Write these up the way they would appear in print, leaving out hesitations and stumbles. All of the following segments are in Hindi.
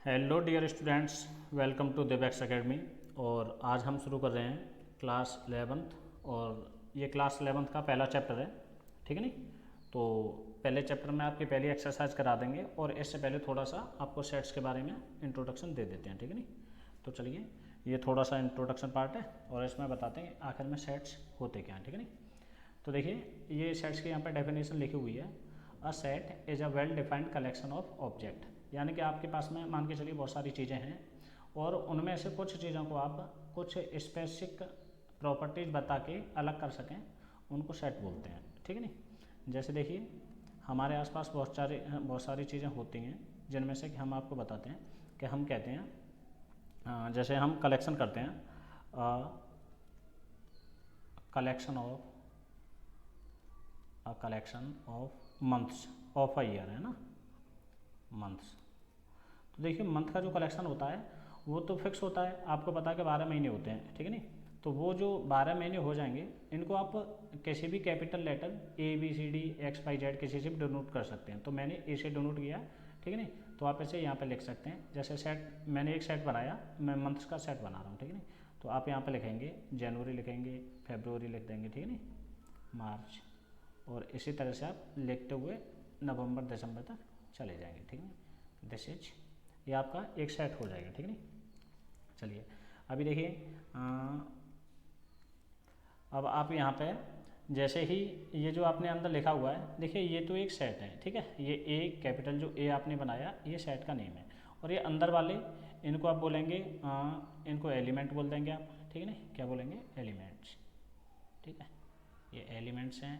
Hello dear students, welcome to Divex academy. और आज हम शुरू कर रहे हैं क्लास 11th। और ये क्लास 11th का पहला चैप्टर है, ठीक है नहीं। तो पहले चैप्टर में आपकी पहली एक्सरसाइज करा देंगे और इससे पहले थोड़ा सा आपको सेट्स के बारे में इंट्रोडक्शन दे देते हैं, ठीक है नहीं। तो चलिए, ये थोड़ा सा इंट्रोडक्शन पार्ट है और इसमें बताते हैं आखिर में सेट्स होते क्या हैं, ठीक है नहीं। तो देखिए, ये सेट्स की यहाँ पर डेफिनेशन लिखी हुई है। A set is a well defined collection of object, यानी कि आपके पास में मान के चलिए बहुत सारी चीज़ें हैं और उनमें से कुछ चीज़ों को आप कुछ स्पेसिफिक प्रॉपर्टीज बता के अलग कर सकें, उनको सेट बोलते हैं, ठीक है नहीं। जैसे देखिए, हमारे आसपास बहुत सारी चीज़ें होती हैं जिनमें से कि हम आपको बताते हैं कि हम कहते हैं, जैसे हम कलेक्शन करते हैं, collection of months of a year, है ना, मंथ्स। तो देखिए, मंथ का जो कलेक्शन होता है वो तो फिक्स होता है, आपको पता है कि 12 महीने होते हैं, ठीक है नहीं। तो वो जो 12 महीने हो जाएंगे, इनको आप किसी भी कैपिटल लेटर ABCD XYZ किसी से भी डिनोट कर सकते हैं। तो मैंने ए से डिनोट किया, ठीक है नहीं। तो आप इसे यहाँ पे लिख सकते हैं। जैसे सेट, मैंने एक सेट बनाया, मैं मंथ्स का सेट बना रहा हूँ, ठीक है नहीं। तो आप यहाँ पे लिखेंगे जनवरी, लिखेंगे फरवरी, लिख देंगे, ठीक है नहीं, मार्च, और इसी तरह से आप लिखते हुए नवंबर दिसंबर तक चले जाएंगे, ठीक है। दिस इज, ये आपका एक सेट हो जाएगा, ठीक है नहीं। चलिए, अभी देखिए, अब आप यहाँ पे जैसे ही ये जो आपने अंदर लिखा हुआ है, देखिए ये तो एक सेट है, ठीक है। ये ए कैपिटल जो ए आपने बनाया, ये सेट का नेम है। और ये अंदर वाले, इनको आप बोलेंगे, इनको एलिमेंट बोल देंगे आप, ठीक है नहीं। क्या बोलेंगे? एलिमेंट्स, ठीक है। ये एलिमेंट्स हैं।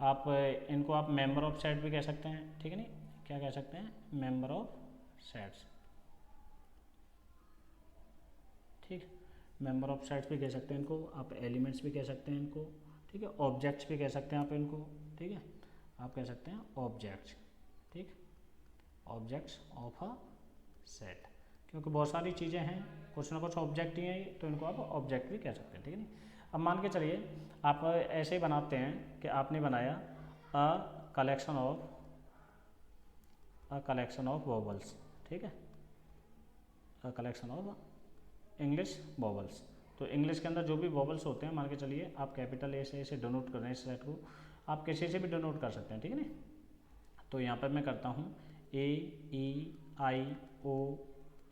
आप इनको आप मेंबर ऑफ सेट भी कह सकते हैं, ठीक है नहीं। क्या कह सकते हैं? मेंबर ऑफ सेट्स, ठीक। मेंबर ऑफ सेट्स भी कह सकते हैं इनको आप, एलिमेंट्स भी कह सकते हैं इनको, ठीक है। ऑब्जेक्ट्स भी कह सकते हैं आप इनको, ठीक है। आप कह सकते हैं ऑब्जेक्ट्स, ठीक, ऑब्जेक्ट्स ऑफ अ सेट, क्योंकि बहुत सारी चीज़ें हैं, कुछ ना कुछ ऑब्जेक्ट ही हैं, तो इनको आप ऑब्जेक्ट भी कह सकते हैं, ठीक है नहीं। अब मान के चलिए, आप ऐसे ही बनाते हैं कि आपने बनाया अ कलेक्शन ऑफ वोवल्स, ठीक है, अ कलेक्शन ऑफ इंग्लिश वोवल्स। तो इंग्लिश के अंदर जो भी वोवल्स होते हैं, मान के चलिए आप कैपिटल ए से डिनोट कर रहे हैं इस सेट को, आप किसी से भी डिनोट कर सकते हैं, ठीक है नहीं। तो यहाँ पर मैं करता हूँ A E I O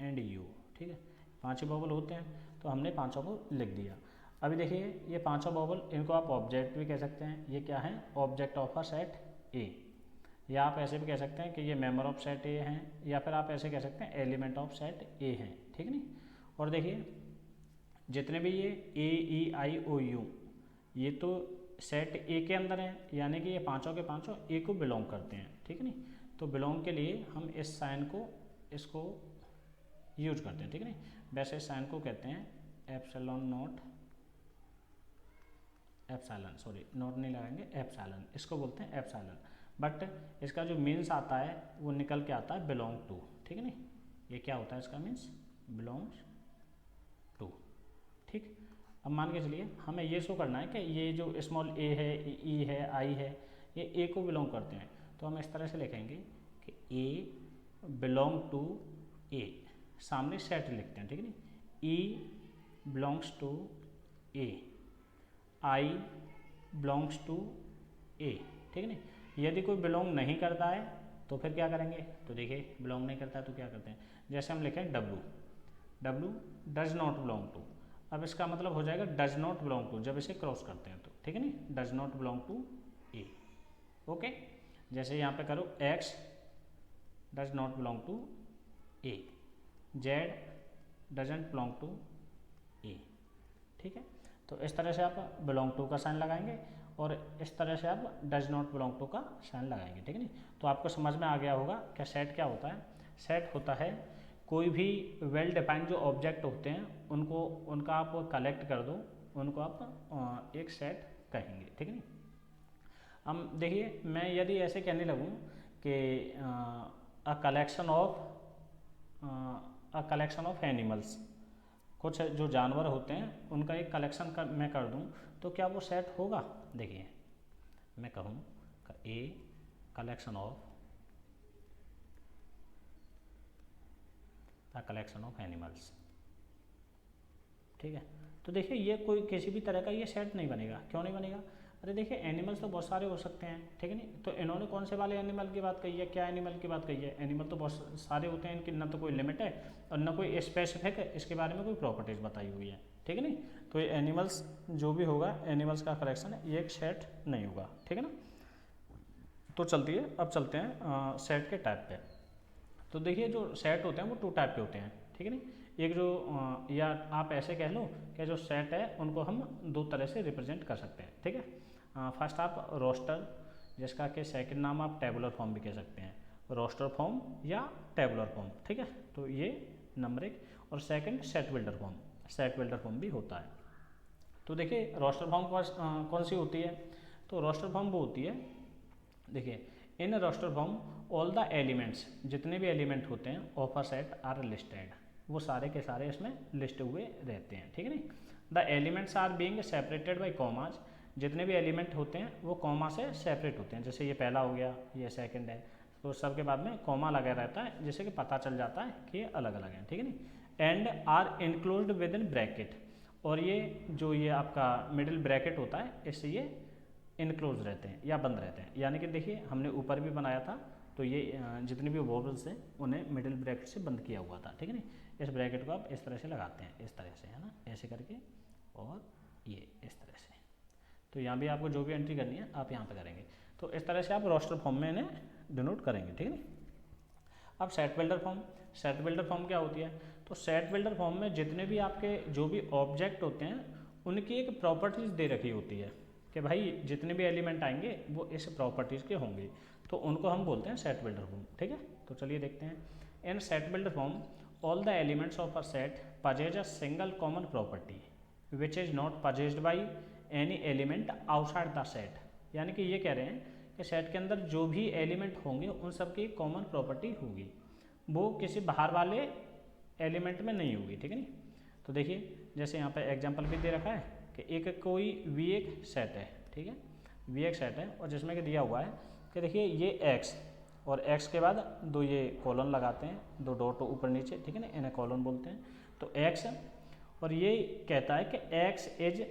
and U, ठीक है। 5 वोवल होते हैं, तो हमने पाँचों को लिख दिया। अभी देखिए, ये 5 वोवल, इनको आप ऑब्जेक्ट भी कह सकते हैं। ये क्या है? ऑब्जेक्ट ऑफ अ सेट ए। या आप ऐसे भी कह सकते हैं कि ये मेंबर ऑफ सेट ए हैं, या फिर आप ऐसे कह सकते हैं एलिमेंट ऑफ सेट ए हैं, ठीक है नहीं। और देखिए, जितने भी ये AEI OU, ये तो सेट ए के अंदर हैं, यानी कि ये पांचों के पांचों ए को बिलोंग करते हैं, ठीक है नहीं। तो बिलोंग के लिए हम इस साइन को, इसको यूज करते हैं, ठीक है नहीं। वैसे इस साइन को कहते हैं epsilon not, epsilon, sorry not नहीं लगाएंगे, एप्सिलॉन, इसको बोलते हैं एप्सिलॉन। बट इसका जो मीन्स आता है वो निकल के आता है बिलोंग टू, ठीक है नहीं। ये क्या होता है इसका मीन्स? बिलोंग्स टू, ठीक। अब मान के चलिए, हमें ये शो करना है कि ये जो स्मॉल ए है, ई है, आई है, ये ए को बिलोंग करते हैं। तो हम इस तरह से लिखेंगे कि ए बिलोंग टू ए, सामने सेट लिखते हैं, ठीक है नहीं। E belongs to A, I belongs to A, ठीक है नहीं। यदि कोई बिलोंग नहीं करता है तो फिर क्या करेंगे? तो देखिए, बिलोंग नहीं करता है तो क्या करते हैं, जैसे हम लिखें W does not belong to. अब इसका मतलब हो जाएगा डज नॉट बिलोंग टू, जब इसे क्रॉस करते हैं तो, ठीक है नहीं, does not belong to A, okay. जैसे यहाँ पे करो X does not belong to A, Z doesn't belong to A, ठीक है। तो इस तरह से आप बिलोंग टू का साइन लगाएंगे और इस तरह से आप डज नॉट बिलोंग टू का साइन लगाएंगे, ठीक है नहीं। तो आपको समझ में आ गया होगा कि सेट क्या होता है। सेट होता है कोई भी वेल डिफाइंड जो ऑब्जेक्ट होते हैं, उनको, उनका आप कलेक्ट कर दो, उनको आप एक सेट कहेंगे, ठीक है नहीं। हम देखिए, मैं यदि ऐसे कहने लगूँ कि अ कलेक्शन ऑफ एनिमल्स, कुछ जो जानवर होते हैं उनका एक कलेक्शन मैं कर दूं, तो क्या वो सेट होगा? देखिए, मैं कहूँ a collection of, the collection of animals. ठीक है, तो देखिए ये कोई किसी भी तरह का ये सेट नहीं बनेगा। क्यों नहीं बनेगा? अरे देखिए एनिमल्स तो बहुत सारे हो सकते हैं, ठीक है नहीं। तो इन्होंने कौन से वाले एनिमल की बात कही है, क्या एनिमल की बात कही है? एनिमल तो बहुत सारे होते हैं, इनकी ना तो कोई लिमिट है और ना कोई स्पेसिफिक है, इसके बारे में कोई प्रॉपर्टीज बताई हुई है, ठीक है नहीं। तो ये एनिमल्स जो भी होगा, एनिमल्स का कलेक्शन है, ये एक सेट नहीं होगा, ठीक है ना। तो अब चलते हैं सेट के टाइप पे। तो देखिए जो सेट होते हैं वो 2 टाइप के होते हैं, ठीक है नहीं। एक जो या आप ऐसे कह लो कि जो सेट है उनको हम 2 तरह से रिप्रेजेंट कर सकते हैं, ठीक है। फर्स्ट आप रोस्टर, जिसका कि सेकंड नाम आप टेबुलर फॉर्म भी कह सकते हैं, रोस्टर फॉर्म या टेबुलर फॉर्म, ठीक है। तो ये नंबर 1। और second set builder form, set builder form भी होता है। तो देखिए रोस्टर फॉर्म कौन सी होती है? तो रोस्टर फॉर्म वो होती है, देखिए in roster form all the elements, जितने भी एलिमेंट होते हैं of a set are listed, वो सारे के सारे इसमें लिस्ट हुए रहते हैं, ठीक है नहीं। The elements are being separated by commas, जितने भी एलिमेंट होते हैं वो कॉमा से सेपरेट होते हैं। जैसे ये पहला हो गया, ये सेकंड है, तो सबके बाद में कॉमा लगा रहता है, जिससे कि पता चल जाता है कि ये अलग अलग हैं, ठीक है नहीं। And are enclosed within bracket, और ये जो ये आपका मिडिल ब्रैकेट होता है, इससे ये इनक्लोज रहते हैं या बंद रहते हैं। यानी कि देखिए हमने ऊपर भी बनाया था, तो ये जितनी भी वोवेल्स हैं उन्हें मिडिल ब्रैकेट से बंद किया हुआ था, ठीक है नहीं। इस ब्रैकेट को आप इस तरह से लगाते हैं, इस तरह से, है ना, ऐसे करके, और ये इस तरह से। तो यहाँ भी आपको जो भी एंट्री करनी है आप यहाँ पे करेंगे। तो इस तरह से आप रोस्टर फॉर्म में इन्हें डिनोट करेंगे, ठीक है नहीं। अब set builder form, set builder form क्या होती है? तो सेट बिल्डर फॉर्म में जितने भी आपके जो भी ऑब्जेक्ट होते हैं उनकी एक प्रॉपर्टीज़ दे रखी होती है कि भाई जितने भी एलिमेंट आएंगे वो इस प्रॉपर्टीज़ के होंगे, तो उनको हम बोलते हैं सेट बिल्डर फॉर्म, ठीक है। तो चलिए देखते हैं। इन set builder form all the elements of a set possess a single common property which is not possessed by any element outside the set। यानी कि ये कह रहे हैं कि सेट के अंदर जो भी एलिमेंट होंगे उन सब की कॉमन प्रॉपर्टी होगी, वो किसी बाहर वाले एलिमेंट में नहीं होगी, ठीक है नहीं। तो देखिए जैसे यहाँ पे एग्जांपल भी दे रखा है कि एक कोई V1 सेट है, ठीक है, V1 सेट है, और जिसमें कि दिया हुआ है कि देखिए ये x, और x के बाद 2 ये कॉलन लगाते हैं, 2 डॉट ऊपर नीचे, ठीक है ना, इन्हें कॉलन बोलते हैं। तो x, और ये कहता है कि x इज,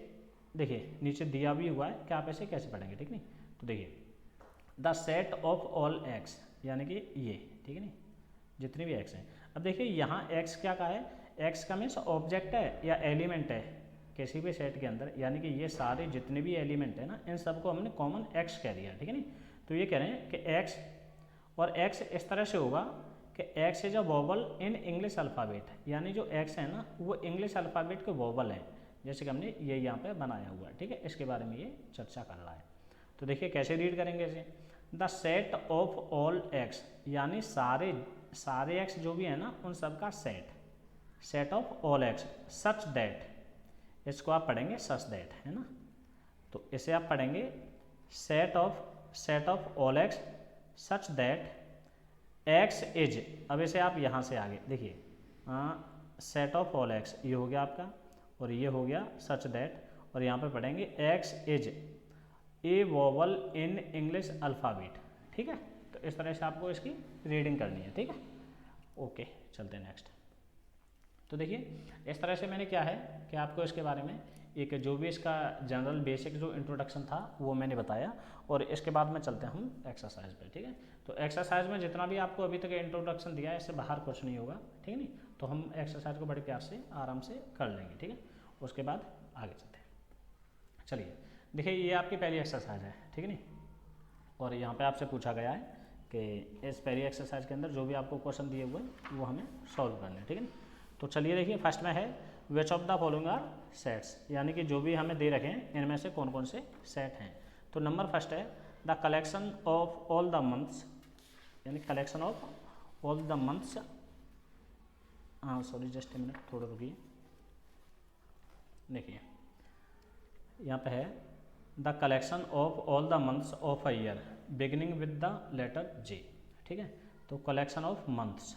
देखिए नीचे दिया भी हुआ है कि आप ऐसे कैसे पढ़ेंगे, ठीक नहीं। तो देखिए the set of all x, यानी कि ये, ठीक है नहीं, जितने भी x हैं। अब देखिए यहाँ x क्या कहा है? x का मीन्स ऑब्जेक्ट है या एलिमेंट है किसी भी सेट के अंदर, यानी कि ये सारे जितने भी एलिमेंट है ना, इन सबको हमने कॉमन x कह दिया, ठीक है नहीं। तो ये कह रहे हैं कि x, और x इस तरह से होगा कि x is a vowel in English alphabet, यानी जो x है ना वो इंग्लिश अल्फ़ाबेट के वोवल हैं, जैसे कि हमने ये यहाँ पे बनाया हुआ है, ठीक है। इसके बारे में ये चर्चा कर रहा है। तो देखिए कैसे रीड करेंगे इसे? The set of all x, यानी सारे x जो भी है ना उन सब का set, set of all x such that, इसको आप पढ़ेंगे सच दैट, है ना। तो इसे आप पढ़ेंगे set of all x such that x is, अब इसे आप यहाँ से आगे देखिए, सेट ऑफ ऑल x ये हो गया आपका, और ये हो गया सच दैट, और यहाँ पे पढ़ेंगे x is a vowel in English alphabet, ठीक है। तो इस तरह से आपको इसकी रीडिंग करनी है, ठीक है। ओके, चलते हैं नेक्स्ट। तो देखिए इस तरह से मैंने क्या है कि आपको इसके बारे में एक जो भी इसका जनरल बेसिक जो इंट्रोडक्शन था वो मैंने बताया, और इसके बाद में चलते हैं हम एक्सरसाइज पे, ठीक है। तो एक्सरसाइज में जितना भी आपको अभी तक इंट्रोडक्शन दिया है इससे बाहर कुछ नहीं होगा, ठीक है नहीं। तो हम एक्सरसाइज को बड़े प्यार से आराम से कर लेंगे, ठीक है। उसके बाद आगे चलते हैं। चलिए देखिए ये आपकी पहली एक्सरसाइज है, ठीक है नहीं, और यहाँ पे आपसे पूछा गया है कि इस पहली एक्सरसाइज के अंदर जो भी आपको क्वेश्चन दिए हुए हैं वो हमें सॉल्व करने हैं, ठीक है। तो चलिए देखिए फर्स्ट में है which of the following are sets, यानी कि जो भी हमें दे रखे हैं इनमें से कौन कौन से सेट हैं। तो नंबर फर्स्ट है the collection of all the months, यानी collection of all the months, sorry just a minute, थोड़ा रुकिए। देखिए यहाँ पे है the collection of all the months of a year beginning with the letter J, ठीक है। तो कलेक्शन ऑफ मंथ्स,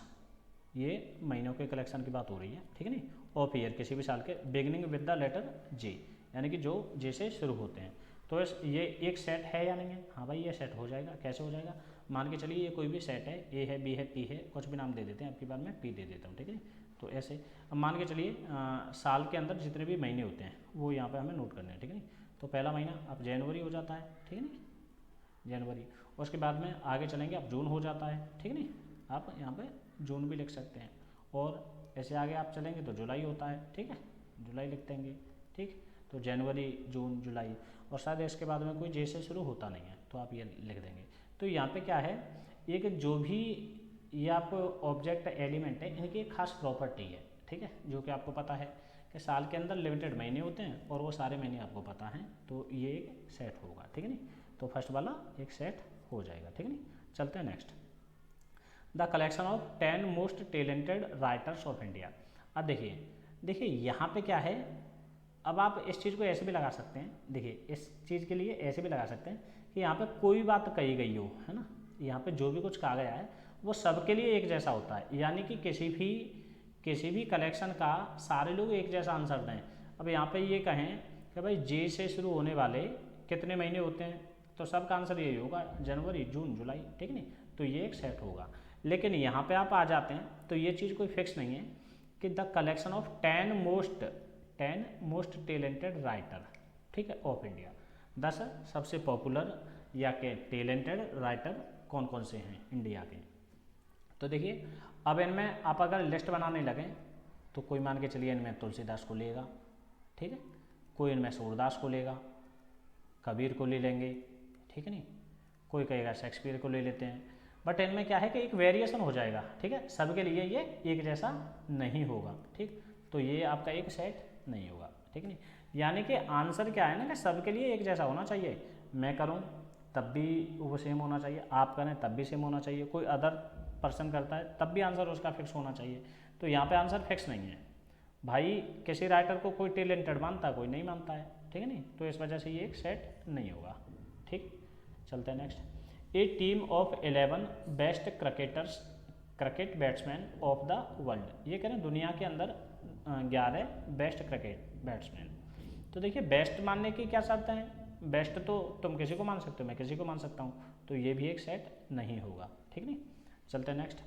ये महीनों के कलेक्शन की बात हो रही है, ठीक है नहीं, ऑफ ईयर किसी भी साल के, beginning with the letter J, यानी कि जो J से शुरू होते हैं। तो ये एक सेट है या नहीं है? हाँ भाई ये सेट हो जाएगा। कैसे हो जाएगा? मान के चलिए ये कोई भी सेट है, ए है, बी है, पी है, कुछ भी नाम दे देते हैं, अब की बार मैं पी दे देता हूँ, ठीक है। तो ऐसे अब मान के चलिए साल के अंदर जितने भी महीने होते हैं वो यहाँ पे हमें नोट करने हैं, ठीक है नहीं। तो पहला महीना अब जनवरी हो जाता है, ठीक है नहीं, जनवरी। उसके बाद में आगे चलेंगे, अब जून हो जाता है, ठीक है नहीं, आप यहाँ पे जून भी लिख सकते हैं। और ऐसे आगे आप चलेंगे तो जुलाई होता है, ठीक है, जुलाई लिख देंगे, ठीक। तो जनवरी, जून, जुलाई, और शायद इसके बाद में कोई जे से शुरू होता नहीं है तो आप ये लिख देंगे। तो यहाँ पे क्या है, एक जो भी ये आपको ऑब्जेक्ट एलिमेंट है, इनकी एक खास प्रॉपर्टी है, ठीक है, जो कि आपको पता है कि साल के अंदर लिमिटेड महीने होते हैं और वो सारे महीने आपको पता हैं, तो ये एक सेट होगा, ठीक है नहीं। तो फर्स्ट वाला एक सेट हो जाएगा, ठीक है नहीं। चलते हैं next, the collection of 10 most talented writers of India. अब देखिए यहाँ पे क्या है, अब आप इस चीज़ को ऐसे भी लगा सकते हैं, देखिए इस चीज़ के लिए ऐसे भी लगा सकते हैं कि यहाँ पे कोई बात कही गई हो, है ना, यहाँ पे जो भी कुछ कहा गया है वो सबके लिए एक जैसा होता है, यानी कि किसी भी कलेक्शन का सारे लोग एक जैसा आंसर दें। अब यहाँ पे ये कहें कि भाई जे से शुरू होने वाले कितने महीने होते हैं, तो सबका आंसर यही होगा, जनवरी, जून, जुलाई, ठीक नहीं। तो ये एक सेट होगा। लेकिन यहाँ पे आप आ जाते हैं तो ये चीज़ कोई फिक्स नहीं है कि the collection of 10 most talented writer, ठीक है, ऑफ इंडिया, 10 सबसे पॉपुलर या के टैलेंटेड राइटर कौन कौन से हैं इंडिया के। तो देखिए अब इनमें आप अगर लिस्ट बनाने लगें तो कोई मान के चलिए इनमें तुलसीदास को लेगा, ठीक है, कोई इनमें सूरदास को लेगा, कबीर को ले लेंगे, ठीक है नहीं, कोई कहेगा शेक्सपियर को ले लेते हैं। बट इनमें क्या है कि एक वेरिएशन हो जाएगा, ठीक है, सबके लिए ये एक जैसा नहीं होगा, ठीक। तो ये आपका एक सेट नहीं होगा, ठीक नहीं। यानी कि आंसर क्या है ना कि सबके लिए एक जैसा होना चाहिए, मैं करूँ तब भी वो सेम होना चाहिए, आप करें तब भी सेम होना चाहिए, कोई अदर पर्सन करता है तब भी आंसर उसका फिक्स होना चाहिए। तो यहाँ पे आंसर फिक्स नहीं है भाई, किसी राइटर को कोई टैलेंटेड मानता है, कोई नहीं मानता है, ठीक है नहीं। तो इस वजह से ये एक सेट नहीं होगा, ठीक। चलते हैं next, A team of 11 best cricket batsman of the world. ये कह रहे हैं दुनिया के अंदर 11 बेस्ट क्रिकेट बैट्समैन। तो देखिए बेस्ट मानने की क्या शर्त है, बेस्ट तो तुम किसी को मान सकते हो, मैं किसी को मान सकता हूँ, तो ये भी एक सेट नहीं होगा, ठीक नहीं। चलते हैं नेक्स्ट,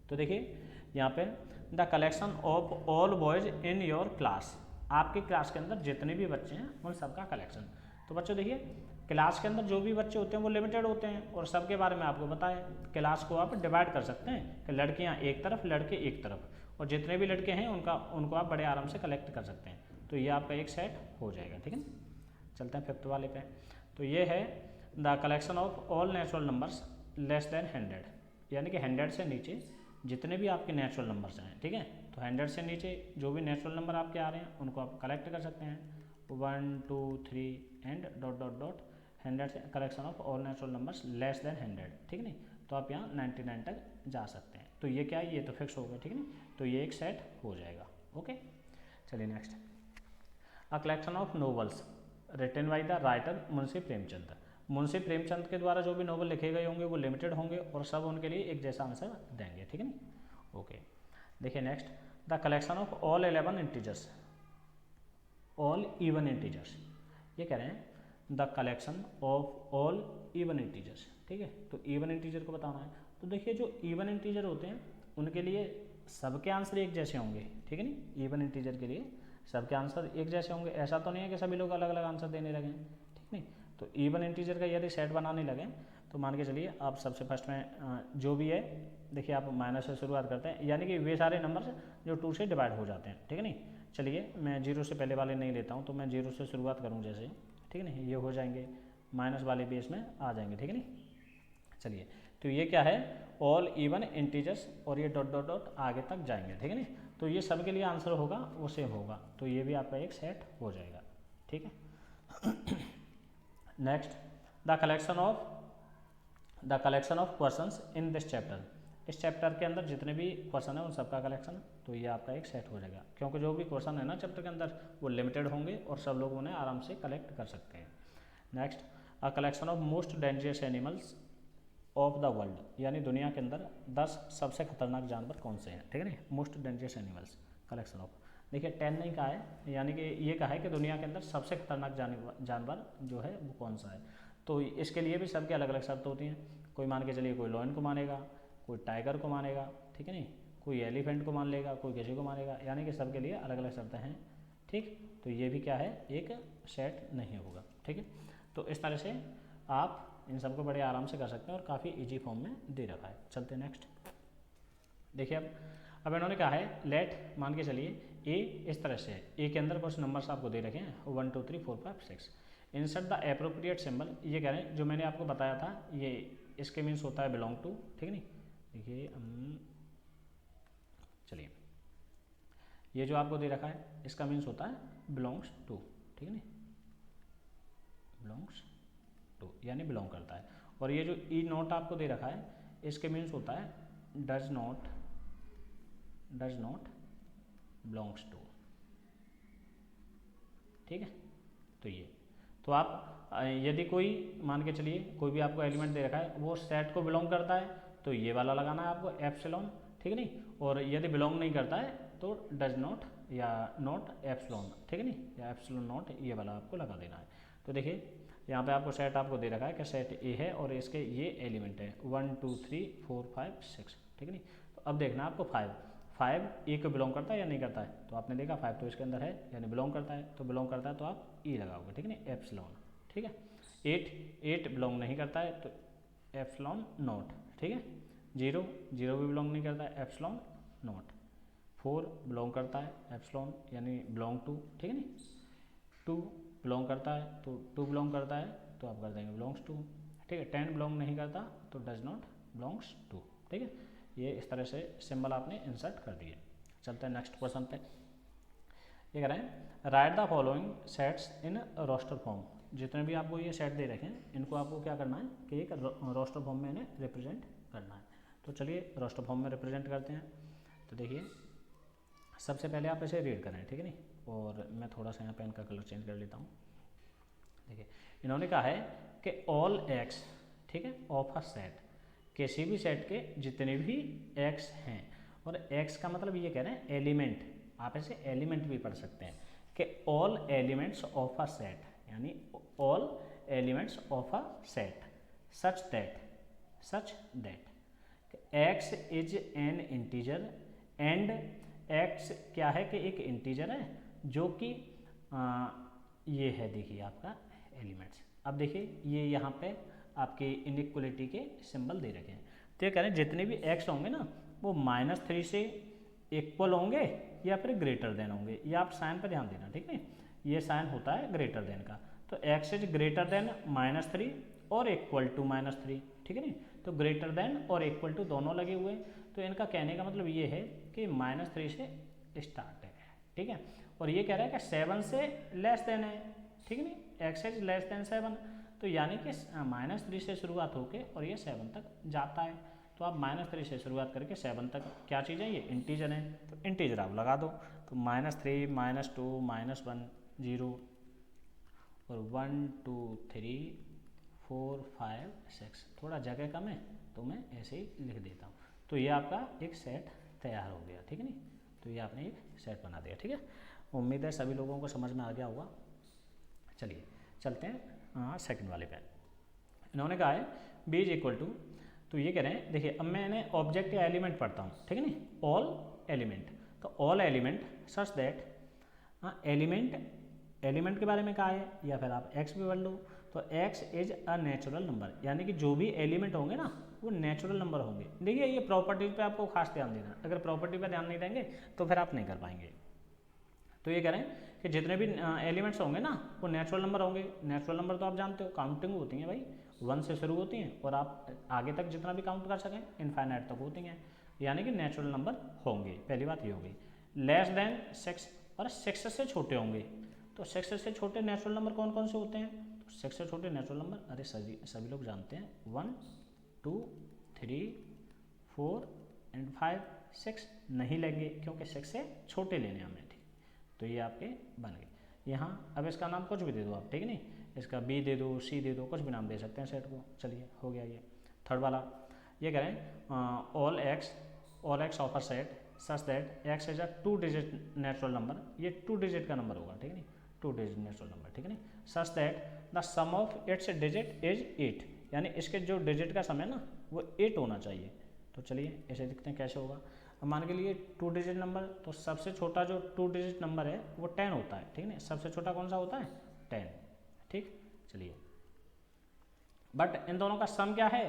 तो देखिए यहाँ पे the collection of all boys in your class, आपकी क्लास के अंदर जितने भी बच्चे हैं उन सबका कलेक्शन। तो बच्चों देखिए क्लास के अंदर जो भी बच्चे होते हैं वो लिमिटेड होते हैं और सबके बारे में आपको पता है, क्लास को आप डिवाइड कर सकते हैं कि लड़कियाँ एक तरफ, लड़के एक तरफ, और जितने भी लड़के हैं उनको आप बड़े आराम से कलेक्ट कर सकते हैं। तो ये आपका एक सेट हो जाएगा, ठीक है ना। चलते हैं फिफ्थ वाले पे, तो ये है the collection of all natural numbers less than 100, यानी कि 100 से नीचे जितने भी आपके नेचुरल नंबर्स हैं, ठीक है, तो 100 से नीचे जो भी नेचुरल नंबर आपके आ रहे हैं उनको आप कलेक्ट कर सकते हैं, 1 2 3 एंड डॉट डॉट डॉट 100 से collection of all natural numbers less than 100, ठीक नहीं। तो आप यहाँ 99 तक जा सकते हैं। तो ये क्या है, ये तो फिक्स हो गया, ठीक नहीं, तो ये एक सेट हो जाएगा, ओके। चलिए next, a collection of novels written by the writer Munshi Premchand. Munshi Premchand के द्वारा जो भी नॉवल लिखे गए होंगे वो लिमिटेड होंगे और सब उनके लिए एक जैसा आंसर देंगे, ठीक है नहीं, ओके। देखिए next, the collection of all 11 integers, all even integers, ये कह रहे हैं the collection of all even integers, ठीक है। तो इवन इंटीजर को बताना है, तो देखिए जो इवन इंटीजर होते हैं उनके लिए सबके आंसर एक जैसे होंगे, ठीक है नहीं, इवन इंटीजर के लिए सबके आंसर एक जैसे होंगे, ऐसा तो नहीं है कि सभी लोग अलग अलग आंसर देने लगे, ठीक नहीं। तो इवन इंटीजर का यदि सेट बनाने लगे तो मान के चलिए आप सबसे फर्स्ट में जो भी है, देखिए आप माइनस से शुरुआत करते हैं, यानी कि वे सारे नंबर जो 2 से डिवाइड हो जाते हैं, ठीक है नहीं। चलिए मैं 0 से पहले वाले नहीं लेता हूँ, तो मैं 0 से शुरुआत करूँ जैसे, ठीक है नहीं, ये हो जाएंगे, माइनस वाले भी इसमें आ जाएंगे, ठीक है नहीं। चलिए तो ये क्या है, ऑल इवन इंटीजर्स, और ये डॉट डॉट डॉट आगे तक जाएंगे, ठीक है नहीं। तो ये सब के लिए आंसर होगा वो सेम होगा, तो ये भी आपका एक सेट हो जाएगा, ठीक है। Next, the collection of questions in this chapter, इस चैप्टर के अंदर जितने भी क्वेश्चन है उन सबका कलेक्शन, तो ये आपका एक सेट हो जाएगा, क्योंकि जो भी क्वेश्चन है ना चैप्टर के अंदर वो लिमिटेड होंगे और सब लोग उन्हें आराम से कलेक्ट कर सकते हैं। Next, a collection of most dangerous animals of the world, यानी दुनिया के अंदर 10 सबसे खतरनाक जानवर कौन से हैं, ठीक है नहीं, most dangerous animals collection of. देखिए 10 नहीं कहा है, यानी कि ये कहा है कि दुनिया के अंदर सबसे खतरनाक जानवर जो है वो कौन सा है। तो इसके लिए भी सबके अलग अलग शर्त होती हैं। कोई मान के चलिए कोई लॉयन को मानेगा, कोई टाइगर को मानेगा, ठीक है नहीं, कोई एलिफेंट को मान लेगा, कोई किसी को मानेगा, यानी कि सबके लिए अलग अलग शर्तें हैं, ठीक। तो ये भी क्या है, एक सेट नहीं होगा, ठीक है। तो इस तरह से आप इन सबको बड़े आराम से कर सकते हैं और काफ़ी इजी फॉर्म में दे रखा है। चलते हैं नेक्स्ट। देखिए अब इन्होंने कहा है लेट, मान के चलिए ए इस तरह से है, ए के अंदर कुछ नंबर्स आपको दे रखे हैं 1 2 3 4 5 6, इंसर्ट द एप्रोप्रिएट सिंबल। ये कह रहे हैं जो मैंने आपको बताया था, ये इसके मीन्स होता है बिलोंग टू, ठीक है नहीं। देखिए चलिए ये जो आपको दे रखा है इसका मीन्स होता है बिलोंग्स टू, ठीक है नहीं, बिलोंग्स टू यानी बिलोंग करता है। और ये जो ई नॉट आपको दे रखा है इसके मीन्स होता है डज नॉट बिलोंग्स टू, ठीक है। तो ये तो आप यदि कोई मान के चलिए कोई भी आपको एलिमेंट दे रखा है वो सेट को बिलोंग करता है तो ये वाला लगाना है आपको एप्सिलॉन, ठीक है नहीं। और यदि बिलोंग नहीं करता है तो डज नॉट या नॉट एप्सिलॉन, ठीक है नहीं, या एप्सिलॉन नॉट, ये वाला आपको लगा देना है। तो देखिए यहाँ पे आपको सेट आपको दे रखा है कि सेट ए है और इसके ये एलिमेंट है 1 2 3 4 5 6, ठीक है नहीं। तो अब देखना आपको 5 ए को बिलोंग करता है या नहीं करता है, तो आपने देखा 5 तो इसके अंदर है यानी बिलोंग करता है, तो बिलोंग करता है तो आप ई लगाओगे, ठीक है नहीं, एप्सिलॉन, ठीक है। 8 बिलोंग नहीं करता है तो एप्सिलॉन नॉट, ठीक है। 0 भी बिलोंग नहीं करता है, एप्सिलॉन नॉट। 4 बिलोंग करता है, एप्सिलॉन यानी बिलोंग टू, ठीक है नहीं। 2 बिलोंग करता है तो 2 बिलोंग करता है तो आप कर देंगे बिलोंग्स टू, ठीक है। 10 बिलोंग नहीं करता तो डज नॉट बिलोंग्स टू, ठीक है। ये इस तरह से सिंबल आपने इंसर्ट कर दिए। चलते हैं नेक्स्ट क्वेश्चन पे। ये कह रहे हैं write the following sets in roster form. जितने भी आपको ये सेट दे रखे हैं इनको आपको क्या करना है कि एक रोस्टर फॉर्म में इन्हें रिप्रेजेंट करना है। तो चलिए रोस्टर फॉर्म में रिप्रेजेंट करते हैं। तो देखिए सबसे पहले आप इसे रीड करें, ठीक है नहीं, और मैं थोड़ा सा यहाँ पेन का कलर चेंज कर लेता हूँ। देखिए इन्होंने कहा है कि ऑल एक्स, ठीक है, ऑफ अ सेट, किसी भी सेट के जितने भी एक्स हैं, और एक्स का मतलब ये कह रहे हैं एलिमेंट, आप इसे एलिमेंट भी पढ़ सकते हैं कि all elements of a set, यानी all elements of a set such that x is an integer and x क्या है कि एक इंटीजर है जो कि ये है, देखिए आपका एलिमेंट्स। अब देखिए ये यहाँ पे आपके इनइक्वलिटी के सिंबल दे रखे हैं। तो ये कह रहे हैं जितने भी एक्स होंगे ना वो -3 से इक्वल होंगे या फिर ग्रेटर देन होंगे। ये आप साइन पर ध्यान देना, ठीक है। ये साइन होता है ग्रेटर देन का, तो एक्स इज ग्रेटर देन -3 और इक्वल टू -3, ठीक है नहीं। तो ग्रेटर देन और इक्वल टू दोनों लगे हुए, तो इनका कहने का मतलब ये है कि -3 से स्टार्ट है, ठीक है। और ये कह रहा है कि 7 से लेस देन है, ठीक है नहीं, एक्स इज लेस देन 7, तो यानी कि -3 से शुरुआत होकर और ये 7 तक जाता है। तो आप -3 से शुरुआत करके 7 तक क्या चीज़ है, ये इंटीजर है, तो इंटीजर आप लगा दो। तो -3 -2 -1 0 और 1 2 3 4 5 6, थोड़ा जगह कम है तो मैं ऐसे ही लिख देता हूँ। तो ये आपका एक सेट तैयार हो गया, ठीक है नहीं। तो ये आपने एक सेट बना दिया, ठीक है। उम्मीद है सभी लोगों को समझ में आ गया होगा। चलिए चलते हैं सेकंड वाले पे। इन्होंने कहा है b इज इक्वल टू, तो ये कह रहे हैं देखिए अब मैं इन्हें ऑब्जेक्ट या एलिमेंट पढ़ता हूँ, ठीक है नहीं, ऑल एलिमेंट। तो all element such that element के बारे में कहा है, या फिर आप x भी पढ़ लो। तो x is a natural number, यानी कि जो भी एलिमेंट होंगे ना वो नेचुरल नंबर होंगे। देखिए ये प्रॉपर्टीज पे आपको खास ध्यान देना, अगर प्रॉपर्टी पे ध्यान नहीं देंगे तो फिर आप नहीं कर पाएंगे। तो ये कह रहे हैं कि जितने भी एलिमेंट्स होंगे ना वो नेचुरल नंबर होंगे। नेचुरल नंबर तो आप जानते हो काउंटिंग होती हैं भाई, 1 से शुरू होती हैं और आप आगे तक जितना भी काउंट कर सकें इनफाइनाइट तक होती हैं, यानी कि नेचुरल नंबर होंगे। पहली बात ये हो गई। लेस देन 6 और 6 से छोटे होंगे, तो 6 से छोटे नेचुरल नंबर कौन कौन से होते हैं, तो 6 से छोटे नेचुरल नंबर अरे सभी लोग जानते हैं 1 2 3 4 एंड 5 6 नहीं लेंगे क्योंकि 6 से छोटे लेने हमें, ठीक। तो ये आपके बन गए। यहाँ अब इसका नाम कुछ भी दे दो आप, ठीक है नहीं, इसका बी दे दो, सी दे दो, कुछ भी नाम दे सकते हैं सेट को। चलिए हो गया ये थर्ड वाला। ये करें all x of a set such that x is a 2 digit natural number, ये 2 डिजिट का नंबर होगा, ठीक है नहीं, 2 डिजिट नेचुरल नंबर, ठीक है नहीं। Such that the sum of its digit is 8, यानी इसके जो डिजिट का सम है ना वो 8 होना चाहिए। तो चलिए ऐसे देखते हैं कैसे होगा। अब मान के लिए 2 डिजिट नंबर, तो सबसे छोटा जो 2 डिजिट नंबर है वो 10 होता है, ठीक है। सबसे छोटा कौन सा होता है? 10, ठीक। चलिए, बट इन दोनों का सम क्या है?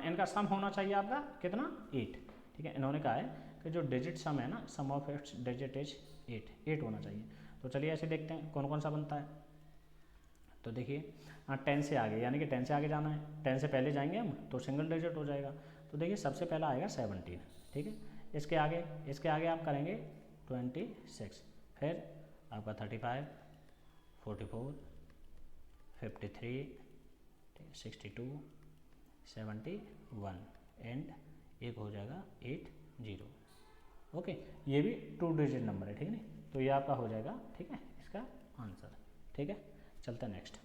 इनका सम होना चाहिए आपका कितना? 8, ठीक है। इन्होंने कहा है कि जो डिजिट सम है ना, सम ऑफ इट्स डिजिट इज 8 होना चाहिए। तो चलिए ऐसे देखते हैं कौन कौन सा बनता है। तो देखिए 10 से आगे, यानी कि 10 से आगे जाना है, 10 से पहले जाएंगे हम तो सिंगल डिजिट हो जाएगा। तो देखिए सबसे पहला आएगा 17, ठीक है। इसके आगे आप करेंगे 26, फिर आपका 35, 44, 53, 62, 71 एंड एक हो जाएगा 80। ओके, ये भी 2 डिजिट नंबर है, ठीक है। तो ये आपका हो जाएगा, ठीक है, इसका आंसर, ठीक है। चलते हैं नेक्स्ट।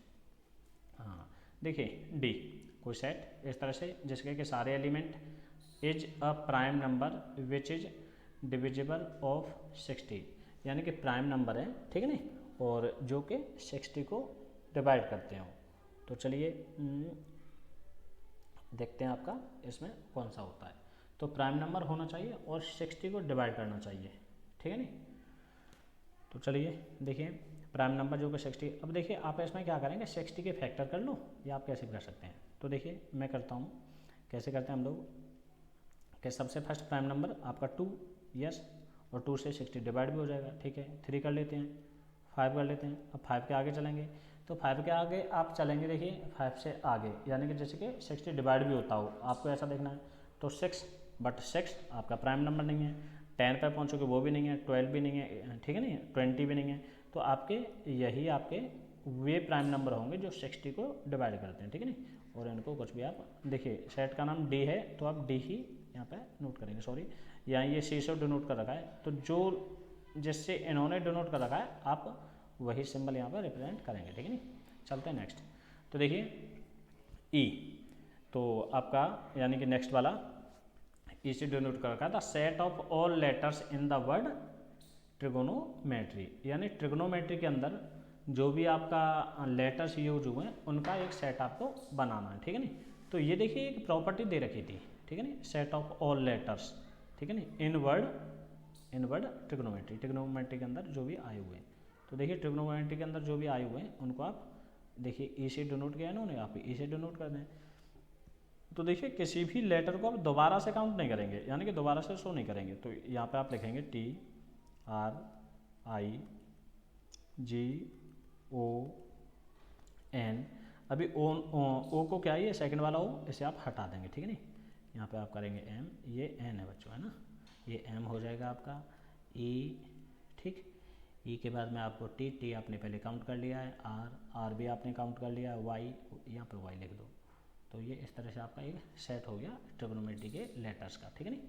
हाँ देखिए डी, कोई सेट इस तरह से जिसके के सारे element is a prime number which is divisible of 60, यानी कि प्राइम नंबर है, ठीक है नहीं, और जो कि 60 को डिवाइड करते हो। तो चलिए देखते हैं आपका इसमें कौन सा होता है। तो प्राइम नंबर होना चाहिए और 60 को डिवाइड करना चाहिए, ठीक है नहीं। तो चलिए देखिए प्राइम नंबर जो कि 60, अब देखिए आप इसमें क्या करेंगे, 60 के फैक्टर कर लो, या आप कैसे कर सकते हैं। तो देखिए मैं करता हूँ, कैसे करते हैं हम लोग कि सबसे फर्स्ट प्राइम नंबर आपका 2, यस, और 2 से 60 डिवाइड भी हो जाएगा, ठीक है। 3 कर लेते हैं, 5 कर लेते हैं। अब 5 के आगे चलेंगे, तो 5 के आगे आप चलेंगे, देखिए 5 से आगे, यानी कि जैसे कि 60 डिवाइड भी होता हो, आपको ऐसा देखना है। तो 6, बट 6 आपका प्राइम नंबर नहीं है। 10 पर पहुँचोगे वो भी नहीं है, 12 भी नहीं है, ठीक है नहीं, 20 भी नहीं है। तो आपके यही आपके वे प्राइम नंबर होंगे जो 60 को डिवाइड करते हैं, ठीक है नहीं। और इनको कुछ भी आप देखिए, सेट का नाम डी है तो आप डी ही यहाँ पे नोट करेंगे, सॉरी यहाँ ये सी से डिनोट कर रखा है, तो जो जिससे इन्होंने डिनोट कर रखा है आप वही सिंबल यहाँ पर रिप्रेजेंट करेंगे, ठीक है नहीं। चलते हैं नेक्स्ट। तो देखिए ई, तो आपका यानी कि नेक्स्ट वाला ई से डिनोट कर रखा है the set of all letters in the word trigonometry, यानी ट्रिगोनोमेट्री के अंदर जो भी आपका लेटर्स यूज हुए हैं उनका एक सेट आपको बनाना है, ठीक है नहीं। तो ये देखिए एक प्रॉपर्टी दे रखी थी, ठीक है नहीं, सेट ऑफ ऑल लेटर्स, ठीक है नहीं, इन वर्ड ट्रिगोनोमेट्री के अंदर जो भी आए हुए हैं। तो देखिए ट्रिगोनोमेट्री के अंदर जो भी आए हुए हैं उनको आप देखिए ई से डिनोट किया है इन्होंने, आप ई से डिनोट कर दें। तो देखिए किसी भी लेटर को आप दोबारा से काउंट नहीं करेंगे, यानी कि दोबारा से शो नहीं करेंगे। तो यहाँ पे आप लिखेंगे TRIGON, अभी ओ को क्या है, ये सेकंड वाला ओ, इसे आप हटा देंगे, ठीक है नहीं। यहाँ पे आप करेंगे एम, ये एन है बच्चों, है ना, ये एम हो जाएगा आपका ई, ठीक। ई के बाद में आपको टी आपने पहले काउंट कर लिया है, आर भी आपने काउंट कर लिया है, वाई यहाँ पे वाई लिख दो। तो ये इस तरह से आपका एक सेट हो गया ट्रिगोनोमेट्री के लेटर्स का, ठीक है नहीं।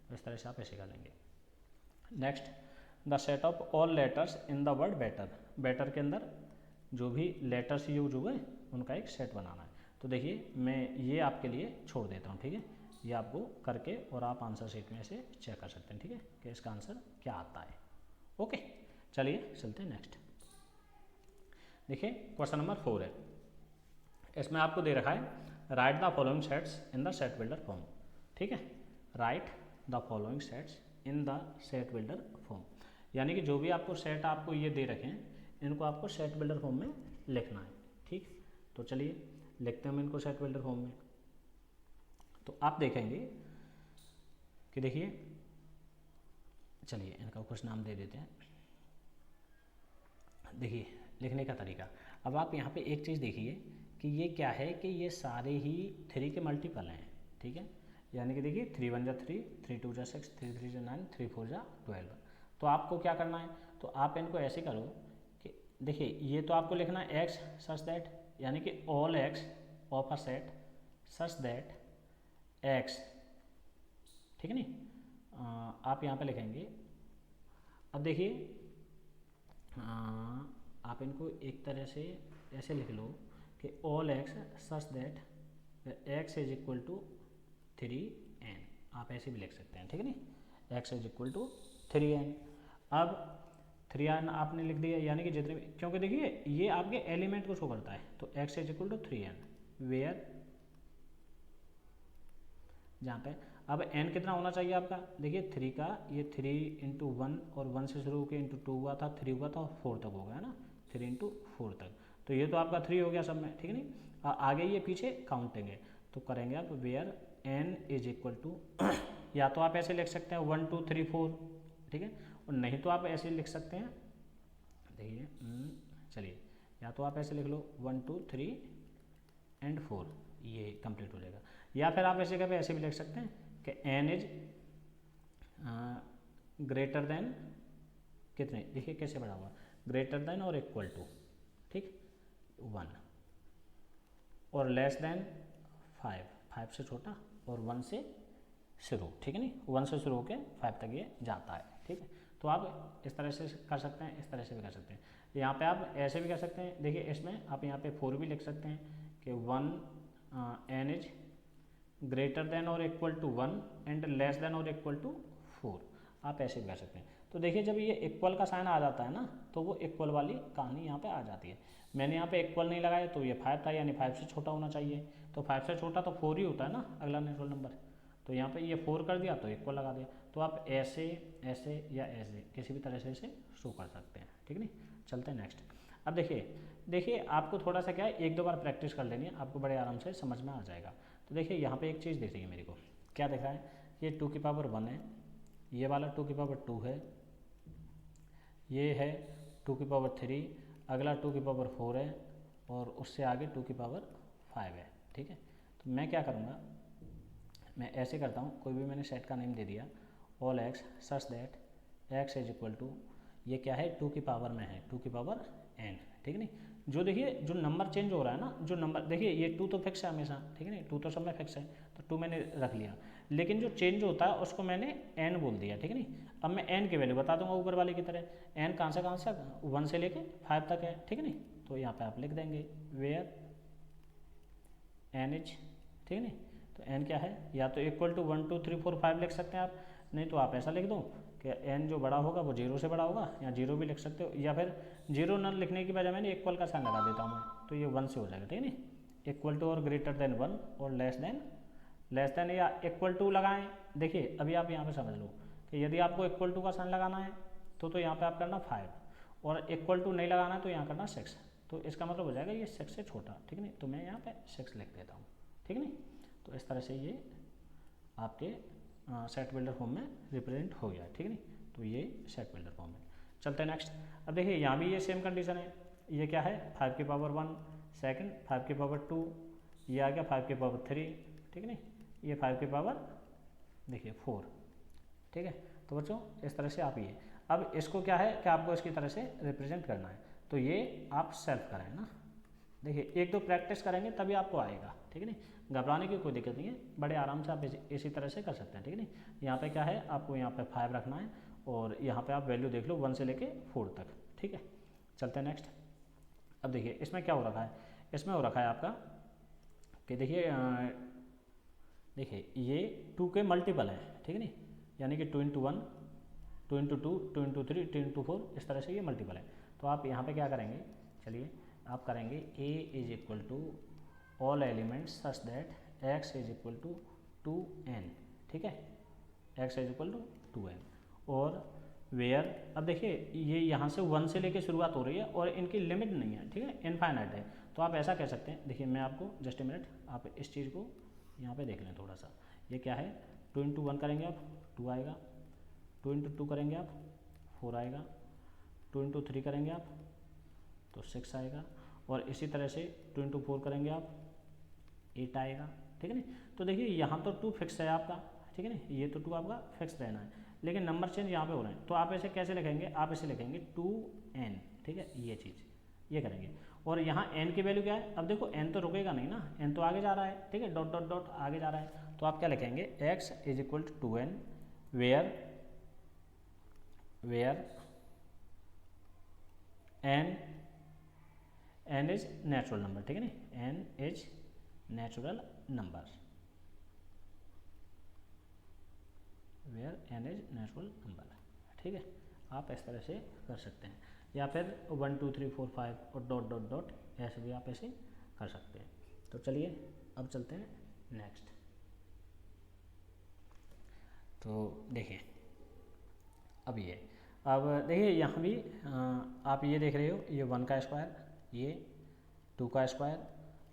तो इस तरह से आप ऐसे कर लेंगे। Next, the set of all letters in the word better के अंदर जो भी लेटर्स यूज हुए उनका एक सेट बनाना है। तो देखिए मैं ये आपके लिए छोड़ देता हूँ, ठीक है, ये आपको करके और आप आंसर शीट में से चेक कर सकते हैं, ठीक है, कि इसका आंसर क्या आता है। ओके, चलिए चलते हैं नेक्स्ट। देखिए क्वेश्चन नंबर 4 है, इसमें आपको दे रखा है right the following sets in the set builder form, ठीक है, right the following sets in the set builder form, यानी कि जो भी आपको सेट आपको ये दे रखे हैं इनको आपको सेट बिल्डर फॉर्म में लिखना है, ठीक। तो चलिए लिखते हैं हम इनको सेट बिल्डर फॉर्म में। तो आप देखेंगे कि देखिए, चलिए इनका कुछ नाम दे देते हैं। देखिए लिखने का तरीका, अब आप यहाँ पे एक चीज़ देखिए कि ये क्या है कि ये सारे ही 3 के मल्टीपल हैं, ठीक है, यानी कि देखिए 3 1 जा 3, 3 2 जा 6, 3 3 जा 9, 3 4 जा 12। तो आपको क्या करना है, तो आप इनको ऐसे करो कि देखिए ये तो आपको लिखना है एक्स सच दैट, यानी कि all x of a set such that x, ठीक है नहीं। आप यहाँ पे लिखेंगे। अब देखिए आप इनको एक तरह से ऐसे लिख लो कि all x such that x is equal to 3n, आप ऐसे भी लिख सकते हैं, ठीक है नहीं, x is equal to 3n। अब 3n आपने लिख दिया, यानी कि जितने भी, क्योंकि देखिए ये आपके एलिमेंट को शो करता है, तो x is equal to 3n where जहाँ पे अब n कितना होना चाहिए आपका, देखिए 3 का ये 3 इंटू 1 और 1 से शुरू होकर इंटू 2 हुआ था, 3 हुआ था और 4 तक हो गया ना, 3 इंटू 4 तक, तो ये तो आपका 3 हो गया सब में, ठीक है नहीं। आगे ये पीछे काउंटिंग है, तो करेंगे आप where n is equal to या तो आप ऐसे लिख सकते हैं 1 2 3 4, ठीक है, और नहीं तो आप ऐसे लिख सकते हैं, देखिए चलिए, या तो आप ऐसे लिख लो 1 2 3 एंड 4, ये कंप्लीट हो जाएगा। या फिर आप ऐसे कभी ऐसे भी लिख सकते हैं कि n इज ग्रेटर देन कितने, देखिए कैसे बढ़ा हुआ, ग्रेटर देन और इक्वल टू, ठीक 1 और लेस देन 5 से छोटा और 1 से शुरू, ठीक है नहीं, 1 से शुरू होकर 5 तक ये जाता है, ठीक है। तो आप इस तरह से कर सकते हैं, इस तरह से भी कर सकते हैं, यहाँ पे आप ऐसे भी कर सकते हैं, देखिए इसमें आप यहाँ पे 4 भी लिख सकते हैं कि 1 n इज ग्रेटर देन और equal to 1 and less than और इक्वल टू 4, आप ऐसे भी कर सकते हैं। तो देखिए जब ये इक्वल का साइन आ जाता है ना, तो वो इक्वल वाली कहानी यहाँ पे आ जाती है। मैंने यहाँ पे इक्वल नहीं लगाया तो ये 5 था, यानी 5 से छोटा होना चाहिए, तो 5 से छोटा तो 4 ही होता है ना अगला नेचुरल नंबर, तो यहाँ पे ये 4 कर दिया तो इक्वल लगा दिया। तो आप ऐसे ऐसे या ऐसे किसी भी तरह से इसे शो कर सकते हैं, ठीक नहीं। चलते हैं नेक्स्ट। अब देखिए आपको थोड़ा सा क्या है, 1-2 बार प्रैक्टिस कर लेनी है, आपको बड़े आराम से समझ में आ जाएगा। तो देखिए यहाँ पे एक चीज़ दिख रही है मेरे को, क्या दिख रहा है, ये 2 की पावर 1 है, ये वाला 2 की पावर 2 है, ये है 2 की पावर 3, अगला 2 की पावर 4 है और उससे आगे 2 की पावर 5 है, ठीक है। तो मैं क्या करूँगा, मैं ऐसे करता हूँ, कोई भी मैंने सेट का नेम दे दिया all x such that x is equal to, ये क्या है 2 की पावर में है 2 की पावर n, ठीक है नहीं। जो देखिए जो नंबर चेंज हो रहा है ना, जो नंबर देखिए ये 2 तो फिक्स है हमेशा, ठीक है नहीं, 2 तो सब में फिक्स है, तो 2 मैंने रख लिया, लेकिन जो चेंज होता है उसको मैंने n बोल दिया, ठीक है नहीं। अब मैं n की वैल्यू बता दूंगा ऊपर वाले की तरह, n कहाँ से 1 से लेके 5 तक है, ठीक है नहीं। तो यहाँ पे आप लिख देंगे वेयर n इज, ठीक है नहीं, तो n क्या है, या तो इक्वल टू 1 2 3 4 5 लिख सकते हैं आप, नहीं तो आप ऐसा लिख दो कि n जो बड़ा होगा वो 0 से बड़ा होगा, या 0 भी लिख सकते हो, या फिर 0 न लिखने की बजाय मैंने इक्वल का साइन लगा देता हूँ मैं, तो ये 1 से हो जाएगा, ठीक है नहीं। इक्वल टू और ग्रेटर देन 1 और लेस देन या इक्वल टू लगाएं। देखिए अभी आप यहाँ पे समझ लो कि यदि आपको इक्वल टू का साइन लगाना है तो यहाँ पे आप करना 5 और इक्वल टू नहीं लगाना है तो यहाँ करना 6, तो इसका मतलब हो जाएगा ये 6 से छोटा, ठीक है नहीं, तो मैं यहाँ पे 6 लिख देता हूँ, ठीक है नहीं। तो इस तरह से ये आपके सेट बिल्डर फॉर्म में रिप्रेजेंट हो गया, ठीक है नहीं। तो ये सेट बिल्डर फॉर्म है। चलते हैं नेक्स्ट। अब देखिए यहाँ भी ये सेम कंडीशन है, ये क्या है 5 की पावर 1, सेकंड 5 की पावर 2, ये आ गया 5 की पावर 3, ठीक है नहीं, ये 5 की पावर देखिए 4, ठीक है। तो बच्चों इस तरह से आप ये, अब इसको क्या है कि आपको इसकी तरह से रिप्रेजेंट करना है, तो ये आप सेल्फ करें ना, देखिए 1-2 प्रैक्टिस करेंगे तभी आपको आएगा, ठीक है नहीं, घबराने की कोई दिक्कत नहीं है, बड़े आराम से आप इसी तरह से कर सकते हैं, ठीक है नहीं। यहाँ पे क्या है, आपको यहाँ पे 5 रखना है और यहाँ पे आप वैल्यू देख लो 1 से लेके 4 तक, ठीक है। चलते हैं नेक्स्ट। अब देखिए इसमें क्या हो रखा है, इसमें हो रखा है आपका कि देखिए ये 2 के मल्टीपल है, ठीक है नहीं, यानी कि 2 इंटू 1, 2 इंटू 2, 2 इंटू 3, 2 इंटू 4, इस तरह से ये मल्टीपल है। तो आप यहाँ पे क्या करेंगे, चलिए आप करेंगे a is equal to all elements such that x is equal to 2n, ठीक है, x is equal to 2n, और वेयर, अब देखिए ये यहाँ से 1 से लेके शुरुआत हो रही है और इनकी लिमिट नहीं है, ठीक है, इनफाइनाइट है। तो आप ऐसा कह सकते हैं, देखिए मैं आपको जस्ट ए मिनट, आप इस चीज़ को यहाँ पे देख लें थोड़ा सा, ये क्या है 2 इंटू 1 करेंगे आप 2 आएगा, 2 इंटू 2 करेंगे आप 4 आएगा, 2 इंटू 3 करेंगे आप तो 6 आएगा, और इसी तरह से 2 इंटू 4 करेंगे आप 8 आएगा, ठीक है नहीं। तो देखिए यहाँ तो 2 फिक्स है आपका, ठीक है नहीं, ये तो 2 आपका फिक्स रहना है, लेकिन नंबर चेंज यहाँ पे हो रहे हैं, तो आप ऐसे कैसे लिखेंगे, आप इसे लिखेंगे 2n, ठीक है, ये चीज़ ये करेंगे। और यहाँ n की वैल्यू क्या है, अब देखो n तो रुकेगा नहीं ना, n तो आगे जा रहा है, ठीक है, डॉट डॉट डॉट आगे जा रहा है, तो आप क्या लिखेंगे x is equal to 2n where n is natural number, ठीक है नहीं, n is natural number, where n is natural number, ठीक है। आप इस तरह से कर सकते हैं, या फिर 1 2 3 4 5 और डॉट डॉट डॉट ऐसे भी आप ऐसे कर सकते हैं। तो चलिए अब चलते हैं नेक्स्ट। तो देखिए अब देखिए यहाँ भी आप ये देख रहे हो, ये 1 का स्क्वायर, ये 2 का स्क्वायर,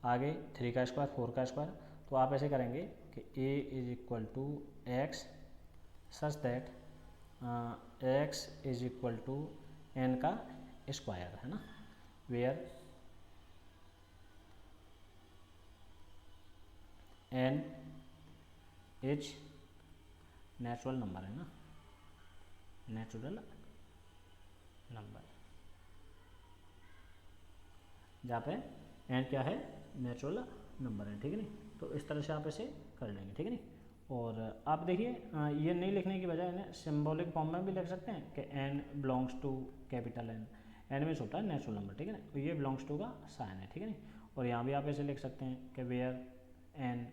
आगे 3 का स्क्वायर, 4 का स्क्वायर। तो आप ऐसे करेंगे कि a is equal to x such that x is equal to n का स्क्वायर, है ना, where n is natural number, है ना, नेचुरल नंबर, जहाँ पे n क्या है, नेचुरल नंबर है, ठीक है नहीं। तो इस तरह से आप इसे कर लेंगे, ठीक है नहीं। और आप देखिए ये नहीं लिखने की बजाय इन्हें सिंबॉलिक फॉर्म में भी लिख सकते हैं कि n belongs to capital N, n means होता है नेचुरल नंबर, ठीक है ना, तो ये बिलोंग्स टू का साइन है, ठीक है नहीं। और यहाँ भी आप ऐसे लिख सकते हैं कि where n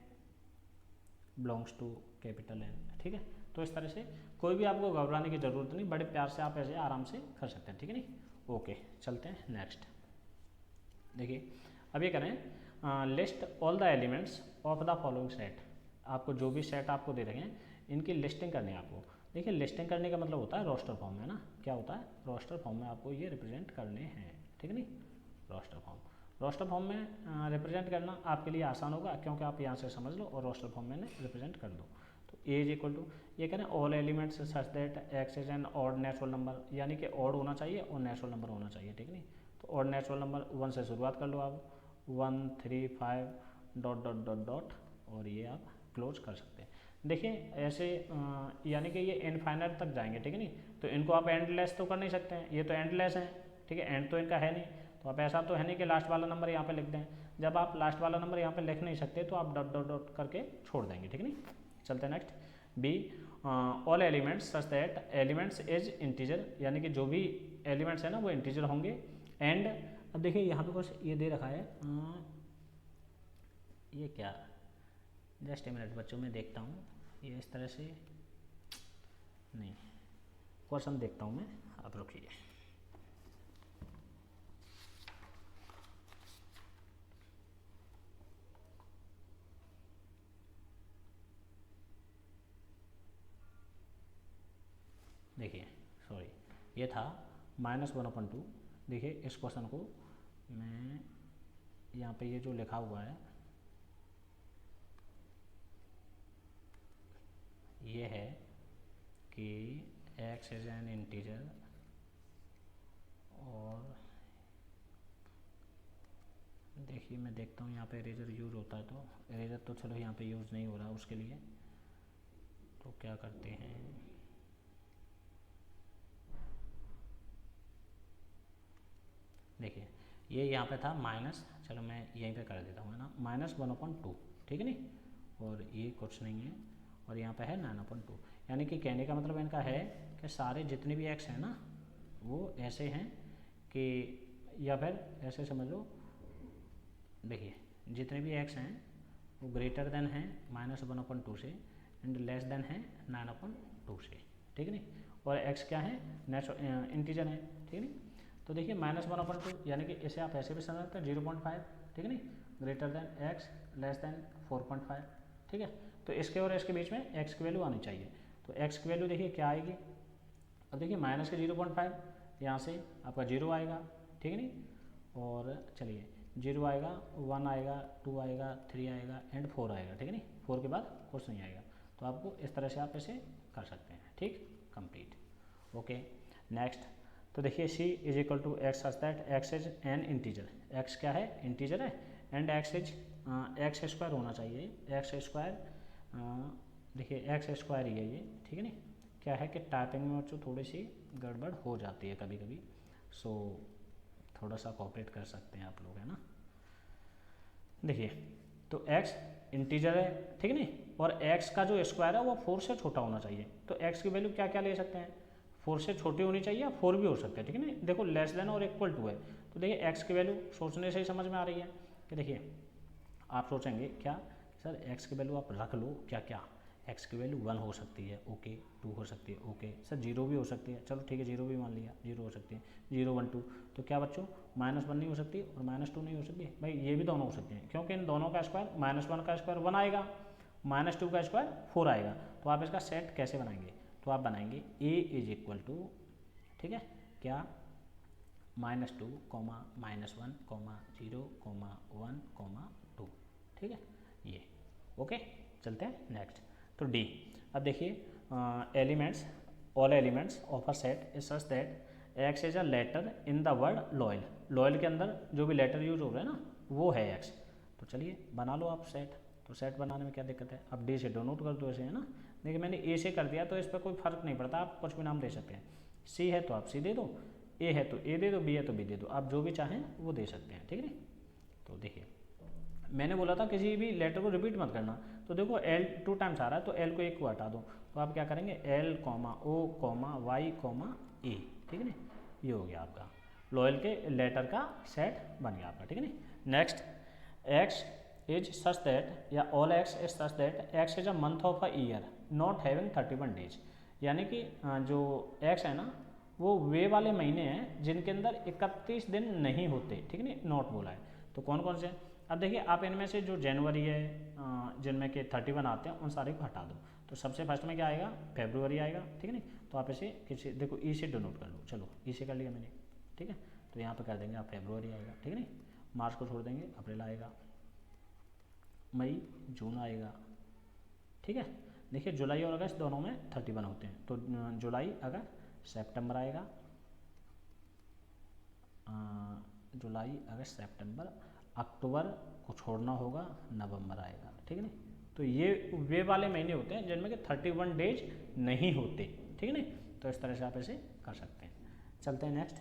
belongs to capital N, ठीक है। तो इस तरह से कोई भी आपको घबराने की ज़रूरत नहीं, बड़े प्यार से आप ऐसे आराम से कर सकते हैं, ठीक है नहीं। ओके, चलते हैं नेक्स्ट। देखिए अब ये करें list all the elements of the following set. आपको जो भी सेट आपको दे रखे हैं इनकी लिस्टिंग करनी है आपको। देखिए लिस्टिंग करने का मतलब होता है रोस्टर फॉर्म में, ना क्या होता है, रोस्टर फॉर्म में आपको ये रिप्रेजेंट करने हैं, ठीक है नहीं। रोस्टर फॉर्म में रिप्रेजेंट करना आपके लिए आसान होगा, क्योंकि आप यहाँ से समझ लो और रोस्टर फॉर्म में रिप्रेजेंट कर दो। तो ए इज इक्वल टू, ये करें all elements such that x is N odd natural number, यानी कि ऑड होना चाहिए और नेचुरल नंबर होना चाहिए, ठीक नहीं। तो ऑड नेचुरल नंबर 1 से शुरुआत कर लो आप, 1 3 5 डॉट डॉट डॉट डॉट, और ये आप क्लोज कर सकते हैं। देखिए ऐसे यानी कि ये इनफाइनाइट तक जाएंगे, ठीक है नहीं। तो इनको आप एंडलेस तो कर नहीं सकते हैं, ये तो एंडलेस हैं, ठीक है, एंड तो इनका है नहीं। तो आप ऐसा तो है नहीं कि लास्ट वाला नंबर यहाँ पे लिख दें। जब आप लास्ट वाला नंबर यहाँ पे लिख नहीं सकते तो आप डॉट डॉट डॉट करके छोड़ देंगे, ठीक है नहीं। चलते हैं next. Be all elements such that elements is integer, यानी कि जो भी एलिमेंट्स है ना वो इंटीजर होंगे। एंड अब देखिए यहाँ पे कुछ ये दे रखा है, ये क्या, जस्ट ए मिनट बच्चों मैं देखता हूँ, ये इस तरह से नहीं, क्वेश्चन देखता हूँ मैं, आप रुकिए। देखिए सॉरी, ये था -1/2। देखिए इस क्वेश्चन को मैं यहाँ पे ये जो लिखा हुआ है ये है कि x इज एन इंटीजर, और देखिए मैं देखता हूँ यहाँ पे इरेजर यूज़ होता है, तो इरेजर तो चलो यहाँ पे यूज़ नहीं हो रहा उसके लिए, तो क्या करते हैं, देखिए ये यहाँ पे था माइनस, चलो मैं यहीं पे कर देता हूँ, है ना, -1/2, ठीक है नहीं, और ये कुछ नहीं है, और यहाँ पे है 9/2। यानी कि कहने का मतलब इनका है कि सारे जितने भी x हैं ना वो ऐसे हैं कि, या फिर ऐसे समझ लो, देखिए जितने भी x हैं वो ग्रेटर देन हैं -1/2 से एंड लेस देन है 9/2 से, ठीक है नहीं। और x क्या है, इंटीजर है, ठीक है नहीं। तो देखिए -1/2 यानी कि इसे आप ऐसे भी समझ सकते हैं 0.5, ठीक है नहीं, greater than x less than 4.5, ठीक है। तो इसके और इसके बीच में x की वैल्यू आनी चाहिए। तो x की वैल्यू देखिए क्या आएगी, अब देखिए माइनस के 0.5 यहाँ से आपका 0 आएगा, ठीक है नहीं, और चलिए 0 आएगा, 1 आएगा, 2 आएगा, 3 आएगा एंड 4 आएगा, ठीक है नहीं, 4 के बाद कुछ नहीं आएगा। तो आपको इस तरह से आप इसे कर सकते हैं, ठीक, कंप्लीट। Okay next. तो देखिए c is equal to x such that x is an integer, x क्या है, इंटीजर है, and x is x square होना चाहिए, एक्स स्क्वायर, देखिए एक्स स्क्वायर ही है ये, ठीक है नहीं। क्या है कि टाइपिंग में बच्चों थोड़ी सी गड़बड़ हो जाती है कभी कभी, सो थोड़ा सा कोऑपरेट कर सकते हैं आप लोग, है ना। देखिए तो x इंटीजर है, ठीक है नहीं, और x का जो स्क्वायर है वो 4 से छोटा होना चाहिए। तो x की वैल्यू क्या क्या ले सकते हैं, 4 से छोटी होनी चाहिए या 4 भी हो सकते हैं, ठीक है नहीं। देखो लेस देन और इक्वल टू है, तो देखिए x की वैल्यू सोचने से ही समझ में आ रही है कि देखिए आप सोचेंगे क्या सर x की वैल्यू आप रख लो, क्या क्या, x की वैल्यू 1 हो सकती है, ओके, 2 हो सकती है, ओके सर 0 भी हो सकती है, चलो ठीक है 0 भी मान लिया, 0 हो सकती है, 0 1 2, तो क्या बच्चों -1 नहीं हो सकती और -2 नहीं हो सकती, भाई ये भी दोनों हो सकते हैं, क्योंकि इन दोनों का स्क्वायर -1 का स्क्वायर 1 आएगा -2 का स्क्वायर 4 आएगा। तो आप इसका सेट कैसे बनाएंगे, तो आप बनाएंगे a इज इक्वल टू, ठीक है, क्या, -2, -1, -0, -1, -2, ठीक है ये। ओके, चलते हैं नेक्स्ट। तो डी, अब देखिए elements, all elements of a set is such that x is a letter in the word loyal. Loyal के अंदर जो भी लेटर यूज हो रहा है ना वो है एक्स। तो चलिए बना लो आप सेट। तो सेट बनाने में क्या दिक्कत है, अब डी से डोनोट कर दो ऐसे, है ना। देखिए मैंने ए से कर दिया तो इस पर कोई फर्क नहीं पड़ता, आप कुछ भी नाम दे सकते हैं। सी है तो आप सी दे दो, ए है तो ए दे दो, बी है तो बी दे दो, आप जो भी चाहें वो दे सकते हैं, ठीक है। तो देखिए मैंने बोला था किसी भी लेटर को रिपीट मत करना, तो देखो एल 2 टाइम्स आ रहा है तो एल को एक को हटा दो, तो आप क्या करेंगे एल ओ वाई ए, ठीक है ना। ये हो गया आपका लॉयल के लेटर का सेट बन गया आपका, ठीक है ना। Next, x is such that, या all x is such that x is a month of a year not having 31 days. यानी कि जो एक्स है ना वो वे वाले महीने हैं जिनके अंदर 31 दिन नहीं होते, ठीक है ना, नॉट बोला है। तो कौन कौन से, अब देखिए आप इनमें से जो जनवरी है जिनमें के 31 आते हैं उन सारे को हटा दो। तो सबसे फर्स्ट में क्या आएगा, फेब्रुवरी आएगा, ठीक है ना। तो आप इसे किसी, देखो ई से डिनोट कर लो, चलो ई से कर लिया मैंने, ठीक है। तो यहाँ पे कर देंगे आप फेब्रुवरी आएगा, ठीक है ना। मार्च को छोड़ देंगे, अप्रैल आएगा, मई जून आएगा, ठीक है। देखिए जुलाई और अगस्त दोनों में 31 होते हैं, तो जुलाई अगस्त सितंबर आएगा, जुलाई अगस्त सितंबर, अक्टूबर को छोड़ना होगा, नवंबर आएगा, ठीक है ना। तो ये वे वाले महीने होते हैं जिनमें कि 31 डेज नहीं होते, ठीक है ना। तो इस तरह से आप इसे कर सकते हैं। चलते हैं नेक्स्ट।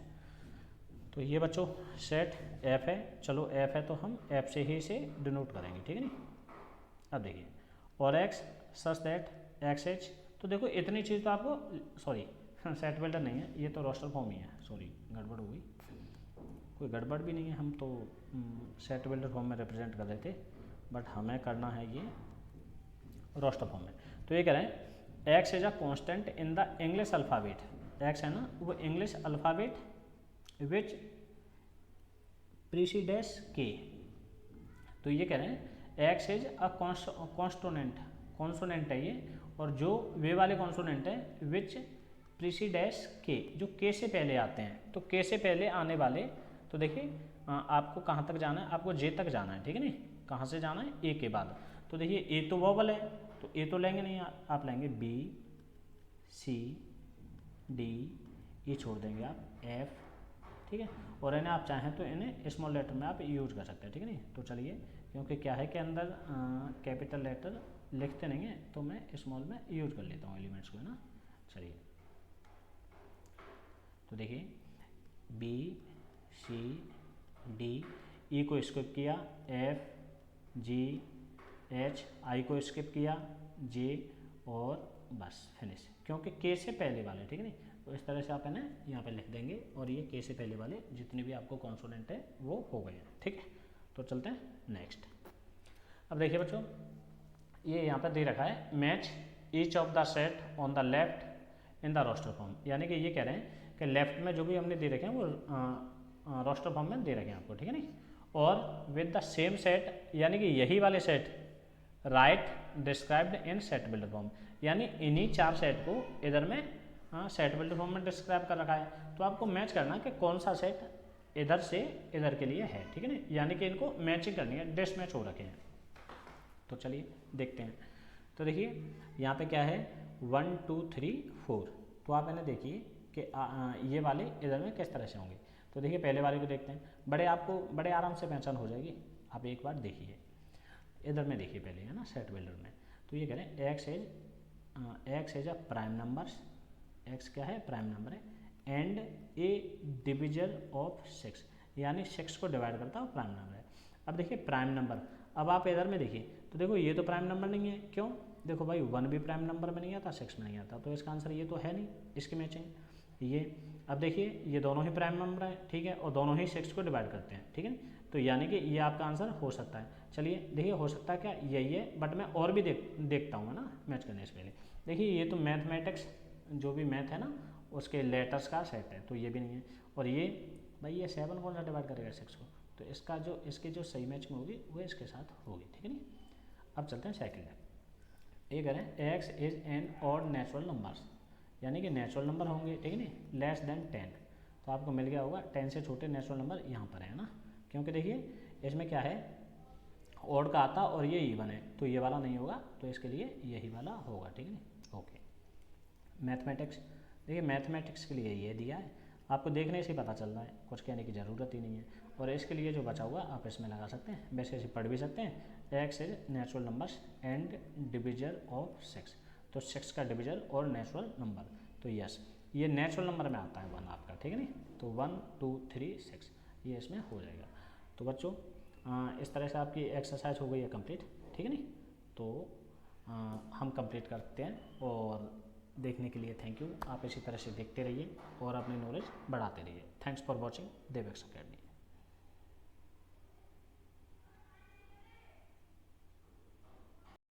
तो ये बच्चों सेट एफ है, चलो एफ है तो हम एफ से ही इसे डिनोट करेंगे, ठीक है ना। अब देखिए और x such that x H, तो देखो इतनी चीज़ तो आपको, सॉरी सेट बिल्डर नहीं है, ये तो रोस्टर फॉर्म ही है, सॉरी गड़बड़ हो गई, कोई गड़बड़ भी नहीं है, हम तो सेट बिल्डर फॉर्म में रिप्रेजेंट कर रहे थे, बट हमें करना है ये रोस्टर फॉर्म में। तो ये कह रहे हैं x is a constant in the English alphabet, x है ना वो इंग्लिश अल्फ़ाबेट विच प्रीसीडेस के। तो ये कह रहे हैं x is a consonant, consonant है ये, और जो वे वाले कॉन्सोनेंट है विच प्रीसीडेस के, जो के से पहले आते हैं, तो के से पहले आने वाले, तो देखिए आपको कहाँ तक जाना है, आपको जे तक जाना है, ठीक है नी। कहाँ से जाना है, ए के बाद। तो देखिए ए तो वोवल है तो ए तो लेंगे नहीं, आप लेंगे बी सी डी, ये छोड़ देंगे आप एफ, ठीक है। और इन्हें आप चाहें तो इन्हें स्मॉल लेटर में आप यूज कर सकते हैं, ठीक है नी। तो चलिए क्योंकि क्या है कि अंदर कैपिटल लेटर लिखते नहीं हैं तो मैं स्मॉल में यूज कर लेता हूँ एलिमेंट्स को, है ना। चलिए तो देखिए बी सी डी, ई को स्किप किया, एफ जी एच, आई को स्किप किया, जे, और बस फिनिश, क्योंकि के से पहले वाले, ठीक है नी। तो इस तरह से आप इन्हें यहाँ पे लिख देंगे और ये के से पहले वाले जितने भी आपको कॉन्सोनेंट है वो हो गए हैं, ठीक है। तो चलते हैं नेक्स्ट। अब देखिए बच्चों ये यहाँ पर दे रखा है match each of the set on the left in the roster form, यानी कि ये कह रहे हैं कि लेफ्ट में जो भी हमने दे रखे हैं वो रोस्टर फॉर्म में दे रखे हैं आपको, ठीक है नी। और विद द सेम सेट, यानी कि यही वाले set right described in set builder form, यानी इन्हीं 4 सेट को इधर में सेट बिल्डर फॉर्म में डिस्क्राइब कर रखा है। तो आपको मैच करना है कि कौन सा सेट इधर से इधर के लिए है, ठीक है ना। यानी कि इनको मैचिंग करनी है, डिस मैच हो रखे हैं। तो चलिए देखते हैं। तो देखिए यहाँ पे क्या है 1 2 3 4, तो आप इन्हें देखिए कि ये वाले इधर में किस तरह से होंगे। तो देखिए पहले वाले को देखते हैं, आपको बड़े आराम से पहचान हो जाएगी, आप एक बार देखिए इधर में देखिए पहले, है ना, सेट बिल्डर में। तो ये कह रहे हैं x as a prime numbers, x क्या है, प्राइम नंबर है, एंड ए डिविजर ऑफ 6, यानी 6 को डिवाइड करता है प्राइम नंबर है। अब देखिए प्राइम नंबर, अब आप इधर में देखिए तो देखो ये तो प्राइम नंबर नहीं है, क्यों, देखो भाई 1 भी प्राइम नंबर में नहीं आता, 6 में नहीं आता, तो इसका आंसर ये तो है नहीं, इसकी मैचिंग ये। अब देखिए ये दोनों ही प्राइम नंबर है, ठीक है, और दोनों ही 6 को डिवाइड करते हैं, ठीक है। तो यानी कि ये आपका आंसर हो सकता है। चलिए देखिए हो सकता है क्या, यही है, बट मैं और भी देखता हूँ, है ना, मैच करने से पहले। देखिए ये तो मैथमेटिक्स जो भी मैथ है ना उसके लेटर्स का सेट है, तो ये भी नहीं है। और ये भाई ये 7 कौन सा डिवाइड करेगा 6 को, तो इसका जो इसकी जो सही मैच में होगी वो इसके साथ होगी, ठीक है नी। अब चलते हैं सेकंड है। ये करें x is an odd natural numbers, यानी कि नेचुरल नंबर होंगे, ठीक है नहीं, लेस देन 10। तो आपको मिल गया होगा 10 से छोटे नेचुरल नंबर यहाँ पर है ना, क्योंकि देखिए इसमें क्या है, ऑड का आता और ये इवन है, तो ये वाला नहीं होगा, तो इसके लिए यही वाला होगा, ठीक है नहीं। ओके, मैथमेटिक्स, देखिए मैथमेटिक्स के लिए ये दिया है, आपको देखने से ही पता चल रहा है, कुछ कहने की ज़रूरत ही नहीं है। और इसके लिए जो बचा हुआ आप इसमें लगा सकते हैं, वैसे ऐसे पढ़ भी सकते हैं, x is natural numbers and divisor of 6, तो 6 का डिविजर और नेचुरल नंबर, तो यस ये नेचुरल नंबर में आता है 1 आपका, ठीक है नहीं, तो 1 2 3 6 ये इसमें हो जाएगा। तो बच्चों इस तरह से आपकी एक्सरसाइज हो गई है कंप्लीट, ठीक है नहीं। तो हम कंप्लीट करते हैं, और देखने के लिए थैंक यू। आप इसी तरह से देखते रहिए और अपनी नॉलेज बढ़ाते रहिए। Thanks for watching Devex academy.